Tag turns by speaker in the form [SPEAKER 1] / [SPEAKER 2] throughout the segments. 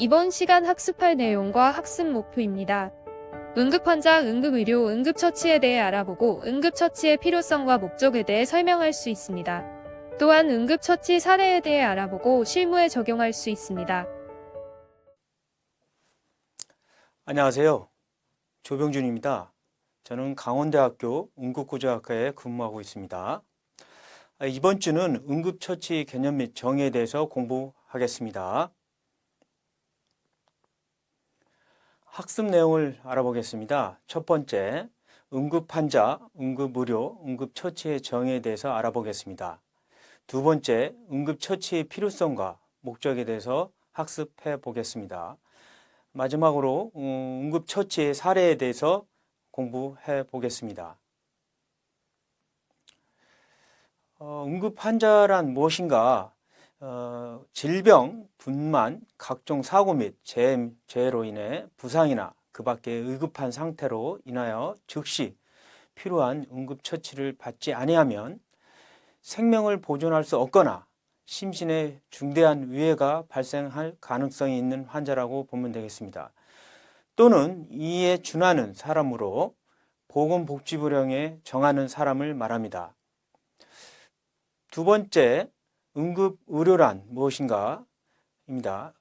[SPEAKER 1] 이번 시간 학습할 내용과 학습 목표입니다. 응급환자, 응급의료, 응급처치에 대해 알아보고 응급처치의 필요성과 목적에 대해 설명할 수 있습니다. 또한 응급처치 사례에 대해 알아보고 실무에 적용할 수 있습니다.
[SPEAKER 2] 안녕하세요. 조병준입니다. 저는 강원대학교 응급구조학과에 근무하고 있습니다. 이번 주는 응급처치 개념 및 정의에 대해서 공부하겠습니다. 학습 내용을 알아보겠습니다. 첫 번째, 응급환자, 응급의료, 응급처치의 정의에 대해서 알아보겠습니다. 두 번째, 응급처치의 필요성과 목적에 대해서 학습해 보겠습니다. 마지막으로 응급처치의 사례에 대해서 공부해 보겠습니다. 응급환자란 무엇인가? 질병, 분만, 각종 사고 및 재해로 인해 부상이나 그 밖의 의급한 상태로 인하여 즉시 필요한 응급처치를 받지 아니하면 생명을 보존할 수 없거나 심신에 중대한 위해가 발생할 가능성이 있는 환자라고 보면 되겠습니다. 또는 이에 준하는 사람으로 보건복지부령에 정하는 사람을 말합니다. 두 번째, 응급의료란 무엇인가? 입니다.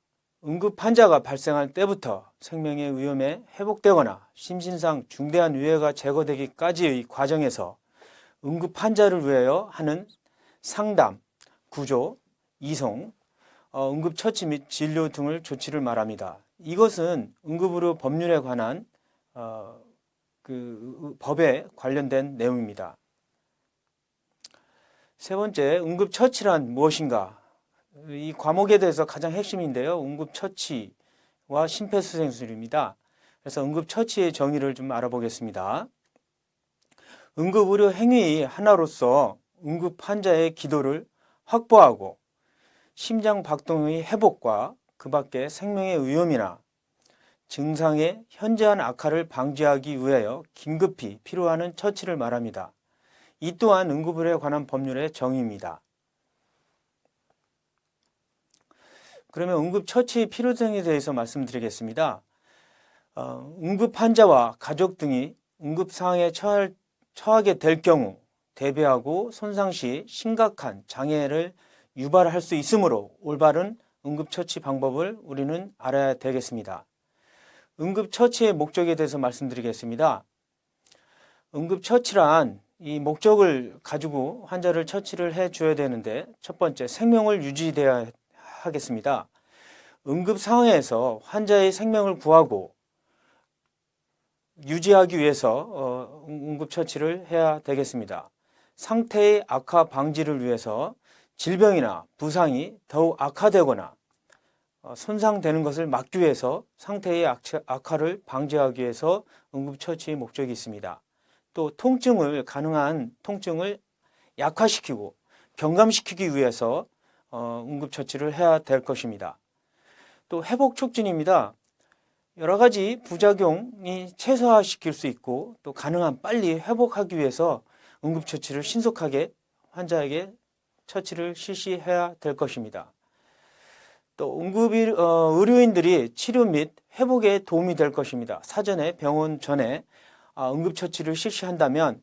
[SPEAKER 2] 응급환자가 발생할 때부터 생명의 위험에 회복되거나 심신상 중대한 위해가 제거되기까지의 과정에서 응급환자를 위하여 하는 상담, 구조, 이송, 응급처치 및 진료 등을 조치를 말합니다. 이것은 응급의료 법률에 관한 법에 관련된 내용입니다. 세 번째, 응급처치란 무엇인가? 이 과목에 대해서 가장 핵심인데요. 응급처치와 심폐소생술입니다. 그래서 응급처치의 정의를 좀 알아보겠습니다. 응급의료 행위의 하나로서 응급환자의 기도를 확보하고 심장 박동의 회복과 그 밖의 생명의 위험이나 증상의 현저한 악화를 방지하기 위하여 긴급히 필요한 처치를 말합니다. 이 또한 응급의료에 관한 법률의 정의입니다. 그러면 응급처치의 필요성에 대해서 말씀드리겠습니다. 응급환자와 가족 등이 응급상황에 처하게 될 경우 대비하고 손상 시 심각한 장애를 유발할 수 있으므로 올바른 응급처치 방법을 우리는 알아야 되겠습니다. 응급처치의 목적에 대해서 말씀드리겠습니다. 응급처치란 이 목적을 가지고 환자를 처치를 해 줘야 되는데, 첫 번째, 생명을 유지돼야 하겠습니다. 응급 상황에서 환자의 생명을 구하고 유지하기 위해서 응급처치를 해야 되겠습니다. 상태의 악화 방지를 위해서 질병이나 부상이 더욱 악화되거나 손상되는 것을 막기 위해서 상태의 악화를 방지하기 위해서 응급처치의 목적이 있습니다. 또 가능한 통증을 약화시키고 경감시키기 위해서 응급처치를 해야 될 것입니다. 또 회복 촉진입니다. 여러 가지 부작용이 최소화시킬 수 있고 또 가능한 빨리 회복하기 위해서 응급처치를 신속하게 환자에게 처치를 실시해야 될 것입니다. 또 의료인들이 치료 및 회복에 도움이 될 것입니다. 사전에 병원 전에 응급처치를 실시한다면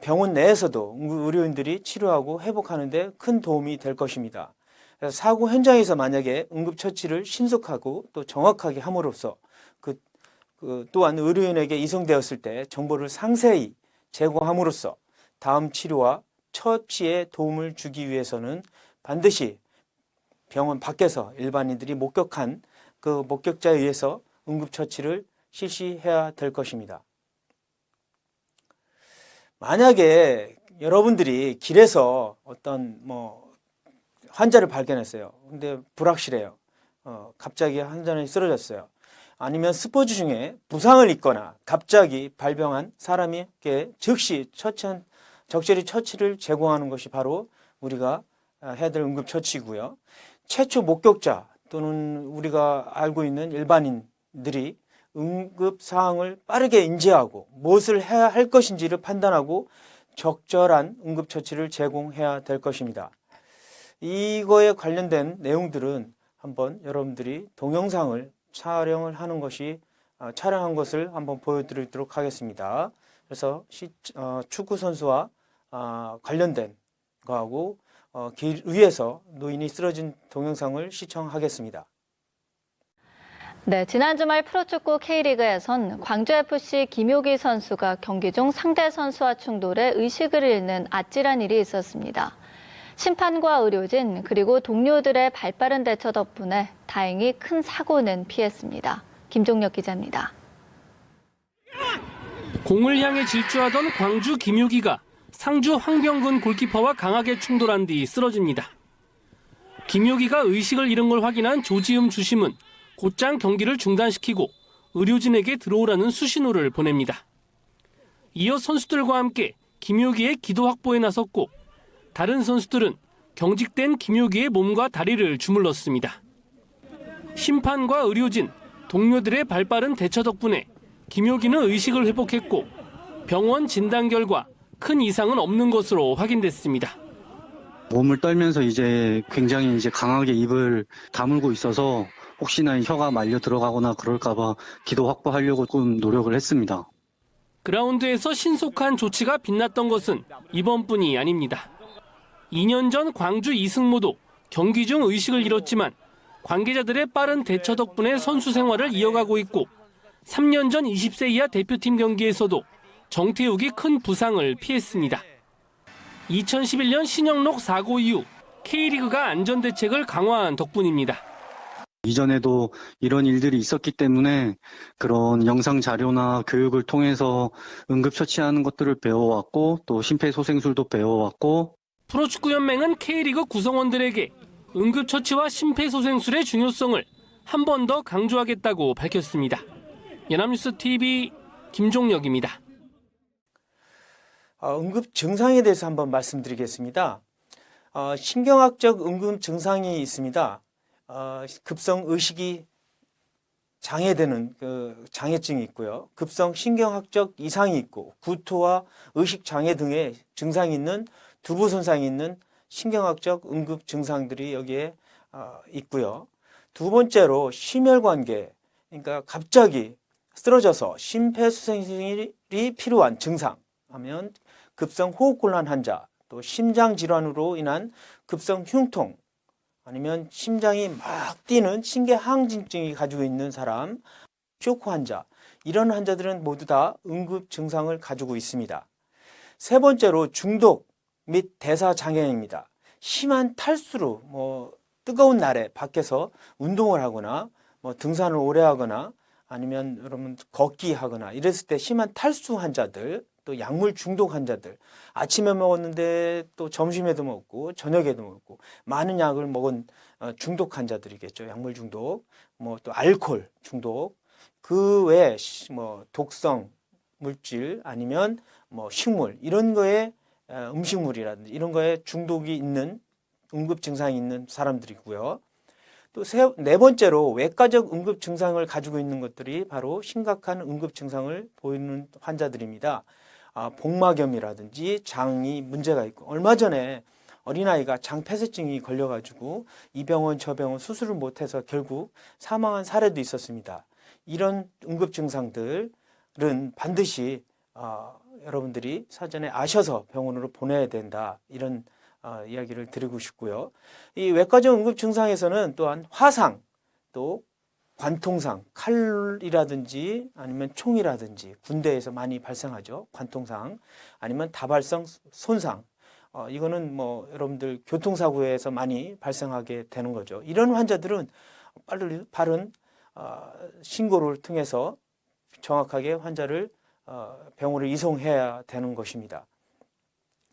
[SPEAKER 2] 병원 내에서도 의료인들이 치료하고 회복하는 데 큰 도움이 될 것입니다. 그래서 사고 현장에서 만약에 응급처치를 신속하고 또 정확하게 함으로써 또한 의료인에게 이송되었을 때 정보를 상세히 제공함으로써 다음 치료와 처치에 도움을 주기 위해서는 반드시 병원 밖에서 일반인들이 목격한 그 목격자에 의해서 응급처치를 실시해야 될 것입니다. 만약에 여러분들이 길에서 어떤 환자를 발견했어요. 근데 불확실해요. 갑자기 환자는 쓰러졌어요. 아니면 스포츠 중에 부상을 입거나 갑자기 발병한 사람에게 즉시 적절히 처치를 제공하는 것이 바로 우리가 해야 될 응급처치고요. 최초 목격자 또는 우리가 알고 있는 일반인들이 응급 사항을 빠르게 인지하고 무엇을 해야 할 것인지를 판단하고 적절한 응급처치를 제공해야 될 것입니다. 이거에 관련된 내용들은 한번 여러분들이 동영상을 촬영을 하는 것이 촬영한 것을 한번 보여드리도록 하겠습니다. 그래서 축구 선수와 관련된 거하고 길 위에서 노인이 쓰러진 동영상을 시청하겠습니다.
[SPEAKER 3] 네, 지난 주말 프로축구 K리그에선 광주FC 김효기 선수가 경기 중 상대 선수와 충돌해 의식을 잃는 아찔한 일이 있었습니다. 심판과 의료진 그리고 동료들의 발빠른 대처 덕분에 다행히 큰 사고는 피했습니다. 김종혁 기자입니다.
[SPEAKER 4] 공을 향해 질주하던 광주 김효기가 상주 황병근 골키퍼와 강하게 충돌한 뒤 쓰러집니다. 김효기가 의식을 잃은 걸 확인한 조지음 주심은 곧장 경기를 중단시키고 의료진에게 들어오라는 수신호를 보냅니다. 이어 선수들과 함께 김효기의 기도 확보에 나섰고 다른 선수들은 경직된 김효기의 몸과 다리를 주물렀습니다. 심판과 의료진, 동료들의 발빠른 대처 덕분에 김효기는 의식을 회복했고 병원 진단 결과 큰 이상은 없는 것으로 확인됐습니다.
[SPEAKER 5] 몸을 떨면서 굉장히 강하게 입을 다물고 있어서 혹시나 혀가 말려 들어가거나 그럴까봐 기도 확보하려고 좀 노력을 했습니다.
[SPEAKER 4] 그라운드에서 신속한 조치가 빛났던 것은 이번뿐이 아닙니다. 2년 전 광주 이승모도 경기 중 의식을 잃었지만 관계자들의 빠른 대처 덕분에 선수 생활을 이어가고 있고 3년 전 20세 이하 대표팀 경기에서도 정태욱이 큰 부상을 피했습니다. 2011년 신영록 사고 이후 K리그가 안전대책을 강화한 덕분입니다.
[SPEAKER 5] 이전에도 이런 일들이 있었기 때문에 그런 영상 자료나 교육을 통해서 응급처치하는 것들을 배워왔고 또 심폐소생술도 배워왔고
[SPEAKER 4] 프로축구연맹은 K리그 구성원들에게 응급처치와 심폐소생술의 중요성을 한 번 더 강조하겠다고 밝혔습니다. 연합뉴스 TV 김종혁입니다.
[SPEAKER 2] 응급 증상에 대해서 한번 말씀드리겠습니다. 신경학적 응급 증상이 있습니다. 급성 의식이 장애되는 장애증이 있고요. 급성 신경학적 이상이 있고 구토와 의식 장애 등의 증상이 있는 두부 손상이 있는 신경학적 응급 증상들이 여기에 있고요. 두 번째로 심혈관계, 그러니까 갑자기 쓰러져서 심폐소생술이 필요한 증상 하면 급성 호흡곤란 환자, 또 심장 질환으로 인한 급성 흉통, 아니면 심장이 막 뛰는 심계항진증이 가지고 있는 사람, 쇼크 환자, 이런 환자들은 모두 다 응급 증상을 가지고 있습니다. 세 번째로 중독 및 대사장애입니다. 심한 탈수로 뜨거운 날에 밖에서 운동을 하거나 등산을 오래 하거나 아니면 여러분 걷기 하거나 이랬을 때 심한 탈수 환자들, 또 약물 중독 환자들, 아침에 먹었는데 또 점심에도 먹고 저녁에도 먹고 많은 약을 먹은 중독 환자들이겠죠. 약물 중독, 또 알코올 중독, 그 외에 독성 물질 아니면 식물 이런 거에 음식물이라든지 이런 거에 중독이 있는 응급 증상이 있는 사람들이고요. 또 네 번째로 외과적 응급 증상을 가지고 있는 것들이 바로 심각한 응급 증상을 보이는 환자들입니다. 복막염이라든지 장이 문제가 있고 얼마 전에 어린아이가 장폐쇄증이 걸려가지고 이 병원 저 병원 수술을 못해서 결국 사망한 사례도 있었습니다. 이런 응급 증상들은 반드시 여러분들이 사전에 아셔서 병원으로 보내야 된다, 이런 이야기를 드리고 싶고요. 이 외과적 응급 증상에서는 또한 화상, 또 관통상, 칼이라든지 아니면 총이라든지 군대에서 많이 발생하죠. 관통상 아니면 다발성 손상, 이거는 여러분들 교통사고에서 많이 발생하게 되는 거죠. 이런 환자들은 빠른 신고를 통해서 정확하게 환자를 병원으로 이송해야 되는 것입니다.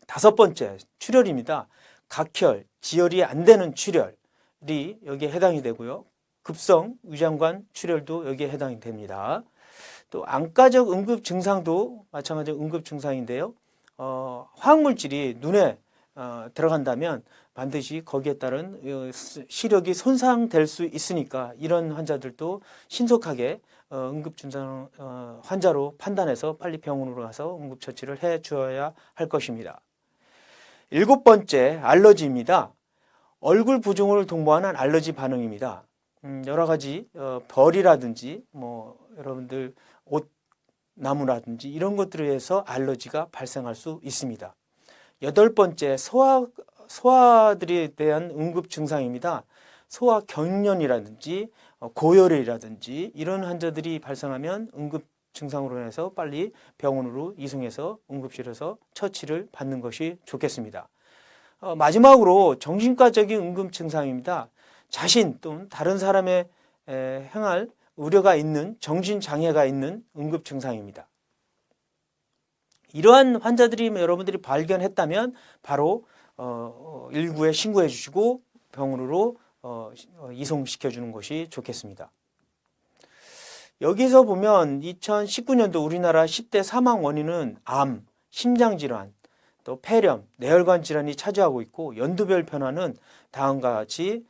[SPEAKER 2] 다섯 번째, 출혈입니다. 각혈, 지혈이 안 되는 출혈이 여기에 해당이 되고요. 급성 위장관 출혈도 여기에 해당이 됩니다. 또 안과적 응급 증상도 마찬가지로 응급 증상인데요. 화학물질이 눈에 들어간다면 반드시 거기에 따른 시력이 손상될 수 있으니까 이런 환자들도 신속하게 응급 증상 환자로 판단해서 빨리 병원으로 가서 응급처치를 해 주어야 할 것입니다. 일곱 번째, 알러지입니다. 얼굴 부종을 동반한 알러지 반응입니다. 여러 가지 벌이라든지 여러분들 옷 나무라든지 이런 것들에 의해서 알러지가 발생할 수 있습니다. 8번째, 소아들에 대한 응급 증상입니다. 소아 경련이라든지 고열이라든지 이런 환자들이 발생하면 응급 증상으로 인해서 빨리 병원으로 이송해서 응급실에서 처치를 받는 것이 좋겠습니다. 마지막으로 정신과적인 응급 증상입니다. 자신 또는 다른 사람의 행할 우려가 있는 정신장애가 있는 응급 증상입니다. 이러한 환자들이 여러분들이 발견했다면 바로 119에 신고해 주시고 병원으로 이송시켜 주는 것이 좋겠습니다. 여기서 보면 2019년도 우리나라 10대 사망 원인은 암, 심장질환, 또 폐렴, 뇌혈관 질환이 차지하고 있고 연도별 변화는 다음과 같이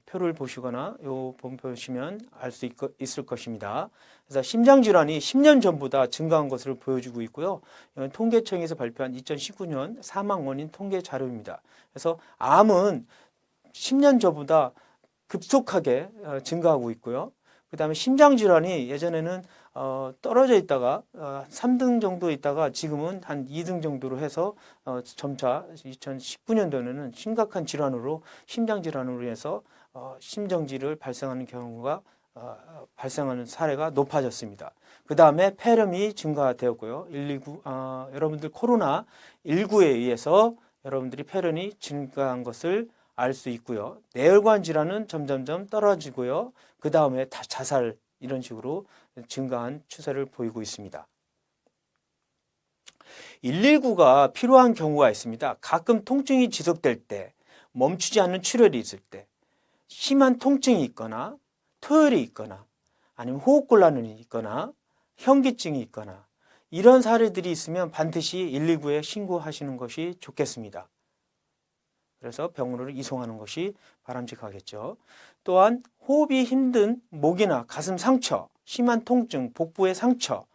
[SPEAKER 2] 표를 보시거나 요 본 보시면 알 수 있을 것입니다. 그래서 심장질환이 10년 전보다 증가한 것을 보여주고 있고요. 이건 통계청에서 발표한 2019년 사망 원인 통계 자료입니다. 그래서 암은 10년 전보다 급속하게 증가하고 있고요. 그 다음에 심장질환이 예전에는 떨어져 있다가 3등 정도 있다가 지금은 한 2등 정도로 해서 점차 2019년도에는 심각한 질환으로 심장질환으로 해서 심정지를 발생하는 경우가 발생하는 사례가 높아졌습니다. 그 다음에 폐렴이 증가되었고요. 119 여러분들 코로나19에 의해서 여러분들이 폐렴이 증가한 것을 알 수 있고요. 뇌혈관 질환은 점점점 떨어지고요. 그 다음에 다 자살 이런 식으로 증가한 추세를 보이고 있습니다. 119가 필요한 경우가 있습니다. 가끔 통증이 지속될 때, 멈추지 않는 출혈이 있을 때, 심한 통증이 있거나 토혈이 있거나 아니면 호흡곤란이 있거나 현기증이 있거나 이런 사례들이 있으면 반드시 119에 신고하시는 것이 좋겠습니다. 그래서 병원으로 이송하는 것이 바람직하겠죠. 또한 호흡이 힘든 목이나 가슴 상처, 심한 통증, 복부의 상처,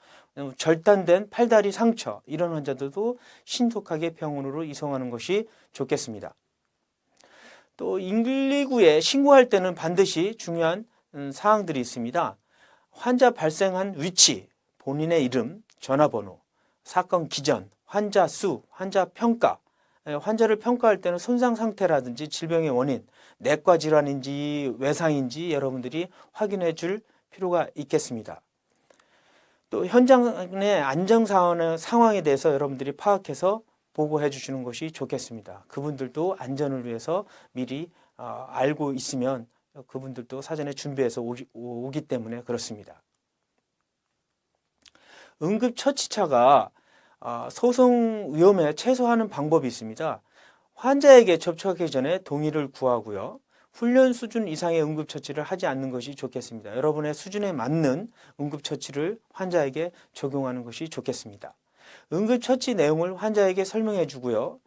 [SPEAKER 2] 절단된 팔다리 상처 이런 환자들도 신속하게 병원으로 이송하는 것이 좋겠습니다. 또 119에 신고할 때는 반드시 중요한 사항들이 있습니다. 환자 발생한 위치, 본인의 이름, 전화번호, 사건 기전, 환자 수, 환자 평가, 환자를 평가할 때는 손상 상태라든지 질병의 원인, 내과 질환인지 외상인지 여러분들이 확인해 줄 필요가 있겠습니다. 또 현장의 안정 상황에 대해서 여러분들이 파악해서 보고해 주시는 것이 좋겠습니다. 그분들도 안전을 위해서 미리 알고 있으면 그분들도 사전에 준비해서 오기 때문에 그렇습니다. 응급처치차가 소송 위험에 최소화하는 방법이 있습니다. 환자에게 접촉하기 전에 동의를 구하고요. 훈련 수준 이상의 응급처치를 하지 않는 것이 좋겠습니다. 여러분의 수준에 맞는 응급처치를 환자에게 적용하는 것이 좋겠습니다. 응급처치 내용을 환자에게 설명해 주고요.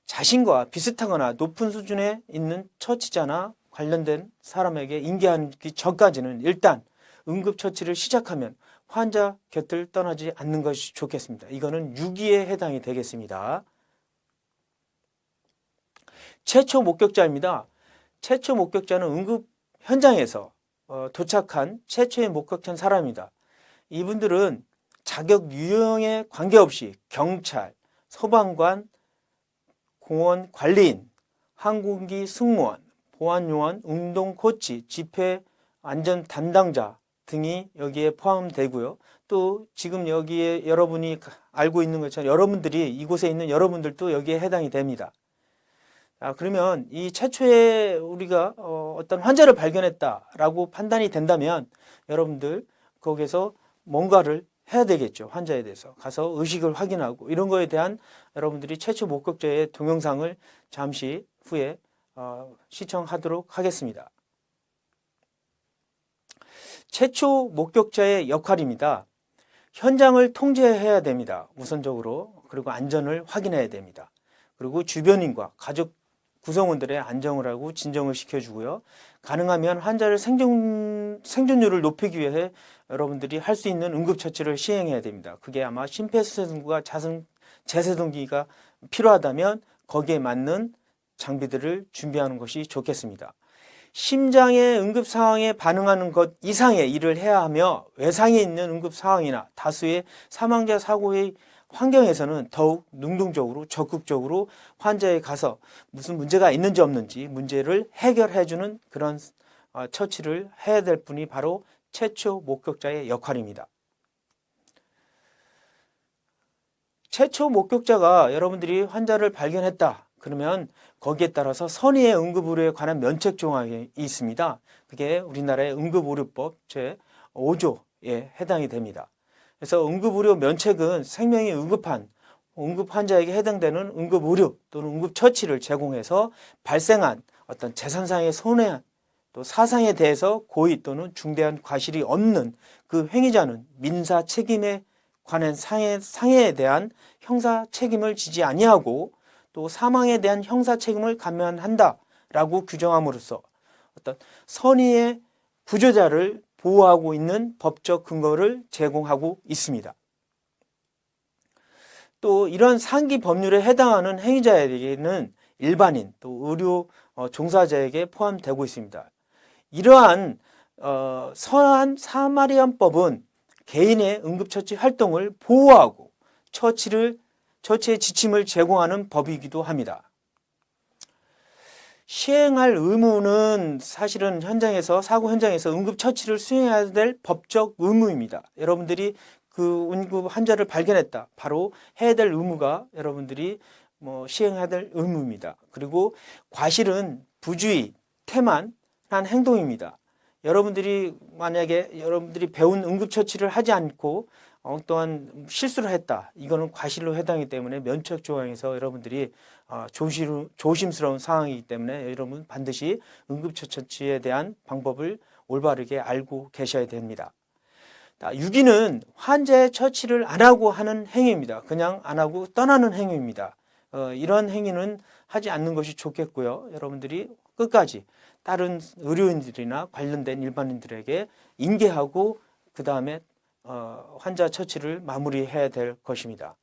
[SPEAKER 2] 자신과 비슷하거나 높은 수준에 있는 처치자나 관련된 사람에게 인계하기 전까지는 일단 응급처치를 시작하면 환자 곁을 떠나지 않는 것이 좋겠습니다. 이거는 유기에 해당이 되겠습니다. 최초 목격자입니다. 최초 목격자는 응급 현장에서 도착한 최초의 목격한 사람입니다. 이분들은 자격 유형에 관계없이 경찰, 소방관, 공원 관리인, 항공기 승무원, 보안요원, 운동 코치, 집회 안전 담당자 등이 여기에 포함되고요. 또 지금 여기에 여러분이 알고 있는 것처럼 여러분들이 이곳에 있는 여러분들도 여기에 해당이 됩니다. 그러면 이 최초에 우리가 어떤 환자를 발견했다라고 판단이 된다면 여러분들 거기에서 뭔가를 해야 되겠죠. 환자에 대해서 가서 의식을 확인하고 이런 거에 대한 여러분들이 최초 목격자의 동영상을 잠시 후에 시청하도록 하겠습니다. 최초 목격자의 역할입니다. 현장을 통제해야 됩니다. 우선적으로. 그리고 안전을 확인해야 됩니다. 그리고 주변인과 가족 구성원들의 안정을 하고 진정을 시켜주고요. 가능하면 환자를 생존율을 높이기 위해 여러분들이 할 수 있는 응급처치를 시행해야 됩니다. 그게 아마 심폐소생술과 제세동기가 필요하다면 거기에 맞는 장비들을 준비하는 것이 좋겠습니다. 심장의 응급 상황에 반응하는 것 이상의 일을 해야 하며 외상에 있는 응급 상황이나 다수의 사망자 사고의 환경에서는 더욱 능동적으로 적극적으로 환자에 가서 무슨 문제가 있는지 없는지 문제를 해결해주는 그런 처치를 해야 될 분이 바로 최초 목격자의 역할입니다. 최초 목격자가 여러분들이 환자를 발견했다 그러면 거기에 따라서 선의의 응급의료에 관한 면책 조항이 있습니다. 그게 우리나라의 응급의료법 제5조에 해당이 됩니다. 그래서 응급의료 면책은 생명이 응급한 응급 환자에게 해당되는 응급의료 또는 응급처치를 제공해서 발생한 어떤 재산상의 손해 또 사상에 대해서 고의 또는 중대한 과실이 없는 그 행위자는 민사 책임에 관한 상해에 대한 형사 책임을 지지 아니하고 또 사망에 대한 형사 책임을 감면한다라고 규정함으로써 어떤 선의의 구조자를 보호하고 있는 법적 근거를 제공하고 있습니다. 또 이런 상기 법률에 해당하는 행위자에게는 일반인 또 의료 종사자에게 포함되고 있습니다. 이러한 선한 사마리안법은 개인의 응급처치 활동을 보호하고 처치의 지침을 제공하는 법이기도 합니다. 시행할 의무는 사실은 사고 현장에서 응급처치를 수행해야 될 법적 의무입니다. 여러분들이 그 응급 환자를 발견했다. 바로 해야 될 의무가 여러분들이 시행해야 될 의무입니다. 그리고 과실은 부주의, 태만한 행동입니다. 만약에 여러분들이 배운 응급처치를 하지 않고 또한 실수를 했다. 이거는 과실로 해당이기 때문에 면책 조항에서 여러분들이 조심스러운 상황이기 때문에 여러분 반드시 응급처치에 대한 방법을 올바르게 알고 계셔야 됩니다. 유기는 환자의 처치를 안 하고 하는 행위입니다. 그냥 안 하고 떠나는 행위입니다. 이런 행위는 하지 않는 것이 좋겠고요. 여러분들이 끝까지 다른 의료인들이나 관련된 일반인들에게 인계하고 그 다음에 환자 처치를 마무리해야 될 것입니다.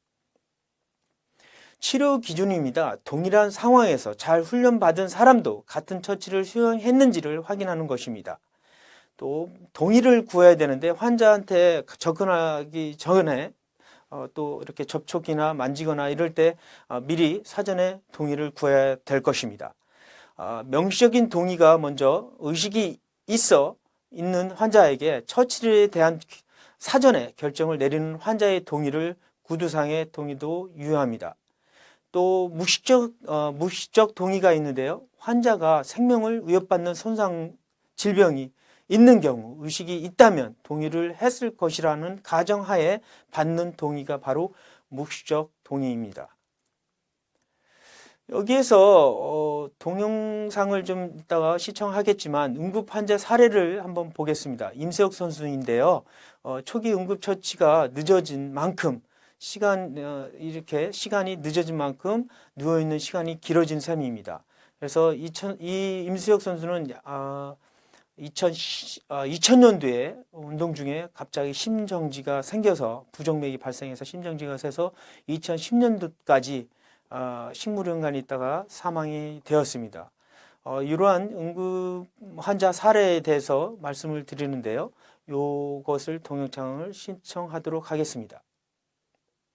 [SPEAKER 2] 치료 기준입니다. 동일한 상황에서 잘 훈련받은 사람도 같은 처치를 수행했는지를 확인하는 것입니다. 또 동의를 구해야 되는데 환자한테 접근하기 전에 또 이렇게 접촉이나 만지거나 이럴 때 미리 사전에 동의를 구해야 될 것입니다. 명시적인 동의가 먼저 의식이 있는 환자에게 처치에 대한 사전에 결정을 내리는 환자의 동의를 구두상의 동의도 유효합니다. 또 무의식적 동의가 있는데요. 환자가 생명을 위협받는 질병이 있는 경우 의식이 있다면 동의를 했을 것이라는 가정하에 받는 동의가 바로 무의식적 동의입니다. 여기에서 동영상을 좀 이따가 시청하겠지만 응급 환자 사례를 한번 보겠습니다. 임세혁 선수인데요. 초기 응급처치가 늦어진 만큼 시간이 늦어진 만큼 누워있는 시간이 길어진 셈입니다. 그래서 이 임수혁 선수는 2000년도에 운동 중에 갑자기 심정지가 생겨서 부정맥이 발생해서 심정지가 새서 2010년도까지 식물연간이 있다가 사망이 되었습니다. 이러한 응급 환자 사례에 대해서 말씀을 드리는데요. 이것을 동영상을 신청하도록 하겠습니다.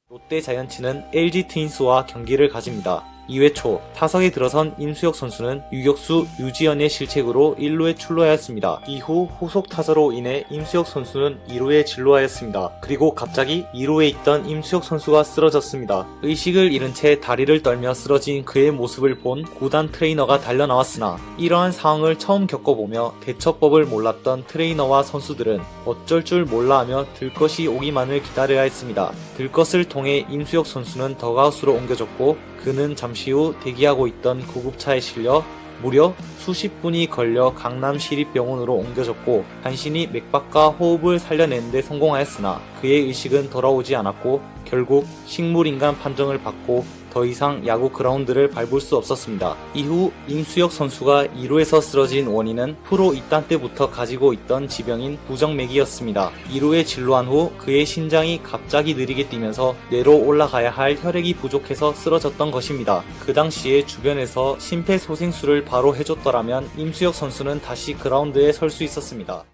[SPEAKER 6] 롯데 자이언츠는 LG 트윈스와 경기를 가집니다. 2회 초 타석에 들어선 임수혁 선수는 유격수 유지연의 실책으로 1루에 출루하였습니다. 이후 후속 타자로 인해 임수혁 선수는 2루에 진루하였습니다. 그리고 갑자기 2루에 있던 임수혁 선수가 쓰러졌습니다. 의식을 잃은 채 다리를 떨며 쓰러진 그의 모습을 본 구단 트레이너가 달려나왔으나 이러한 상황을 처음 겪어보며 대처법을 몰랐던 트레이너와 선수들은 어쩔 줄 몰라 하며 들것이 오기만을 기다려야 했습니다. 들것을 통해 임수혁 선수는 덕아웃으로 옮겨졌고 그는 잠시 후 대기하고 있던 구급차에 실려 무려 수십 분이 걸려 강남시립병원으로 옮겨졌고 간신히 맥박과 호흡을 살려내는 데 성공하였으나 그의 의식은 돌아오지 않았고 결국 식물인간 판정을 받고 더 이상 야구 그라운드를 밟을 수 없었습니다. 이후 임수혁 선수가 2루에서 쓰러진 원인은 프로 입단 때부터 가지고 있던 지병인 부정맥이었습니다. 2루에 진로한 후 그의 심장이 갑자기 느리게 뛰면서 뇌로 올라가야 할 혈액이 부족해서 쓰러졌던 것입니다. 그 당시에 주변에서 심폐소생술을 바로 해줬더라면 임수혁 선수는 다시 그라운드에 설 수 있었습니다.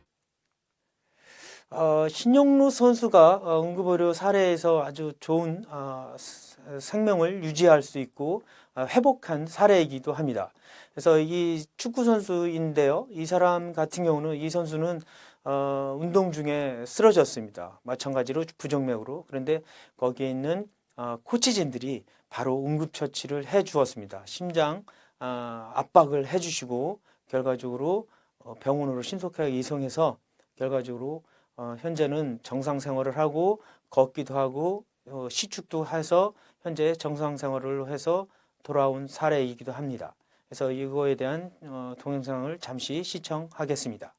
[SPEAKER 2] 신용루 선수가 응급의료 사례에서 아주 좋은 생명을 유지할 수 있고 회복한 사례이기도 합니다. 그래서 이 축구 선수인데요. 이 사람 같은 경우는 이 선수는 운동 중에 쓰러졌습니다. 마찬가지로 부정맥으로. 그런데 거기에 있는 코치진들이 바로 응급처치를 해 주었습니다. 심장 압박을 해 주시고 결과적으로 병원으로 신속하게 이송해서 결과적으로 현재는 정상 생활을 하고 걷기도 하고 시축도 해서 현재 정상 생활을 해서 돌아온 사례이기도 합니다. 그래서 이거에 대한 동영상을 잠시 시청하겠습니다.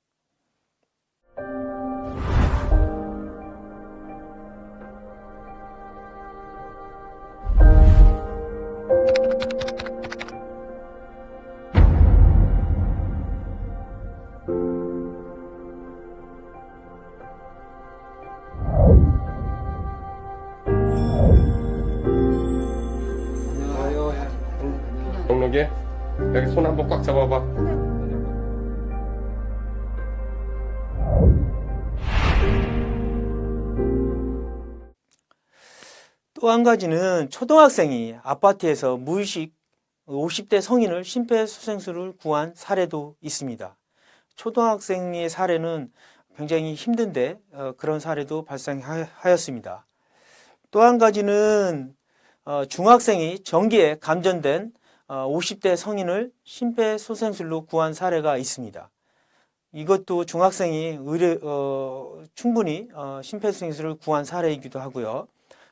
[SPEAKER 7] 영록이 여기 손 한번 꽉 잡아봐.
[SPEAKER 2] 또 한 가지는 초등학생이 아파트에서 무의식 50대 성인을 심폐소생술을 구한 사례도 있습니다. 초등학생의 사례는 굉장히 힘든데 그런 사례도 발생하였습니다. 또 한 가지는 중학생이 전기에 감전된 50대 성인을 심폐소생술로 구한 사례가 있습니다. 이것도 중학생이 충분히 심폐소생술을 구한 사례이기도 하고요.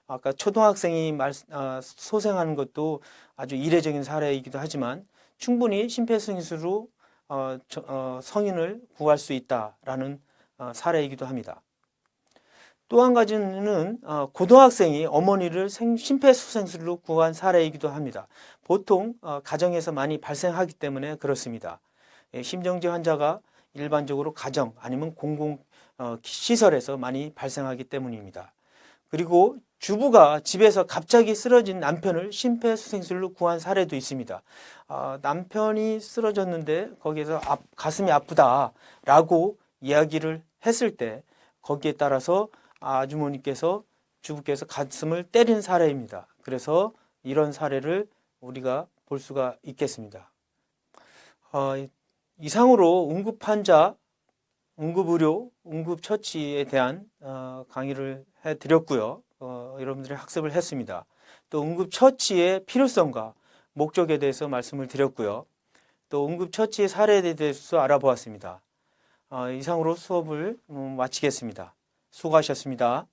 [SPEAKER 2] 아까 초등학생이 소생하는 것도 아주 이례적인 사례이기도 하지만 충분히 심폐소생술로 성인을 구할 수 있다라는 사례이기도 합니다. 또 한 가지는 고등학생이 어머니를 심폐소생술로 구한 사례이기도 합니다. 보통 가정에서 많이 발생하기 때문에 그렇습니다. 심정지 환자가 일반적으로 가정 아니면 공공시설에서 많이 발생하기 때문입니다. 그리고 주부가 집에서 갑자기 쓰러진 남편을 심폐소생술로 구한 사례도 있습니다. 남편이 쓰러졌는데 거기에서 가슴이 아프다라고 이야기를 했을 때 거기에 따라서 주부께서 가슴을 때린 사례입니다. 그래서 이런 사례를 우리가 볼 수가 있겠습니다. 이상으로 응급환자, 응급의료, 응급처치에 대한 강의를 해드렸고요. 여러분들이 학습을 했습니다. 또 응급처치의 필요성과 목적에 대해서 말씀을 드렸고요. 또 응급처치의 사례에 대해서 알아보았습니다. 이상으로 수업을 마치겠습니다. 수고하셨습니다.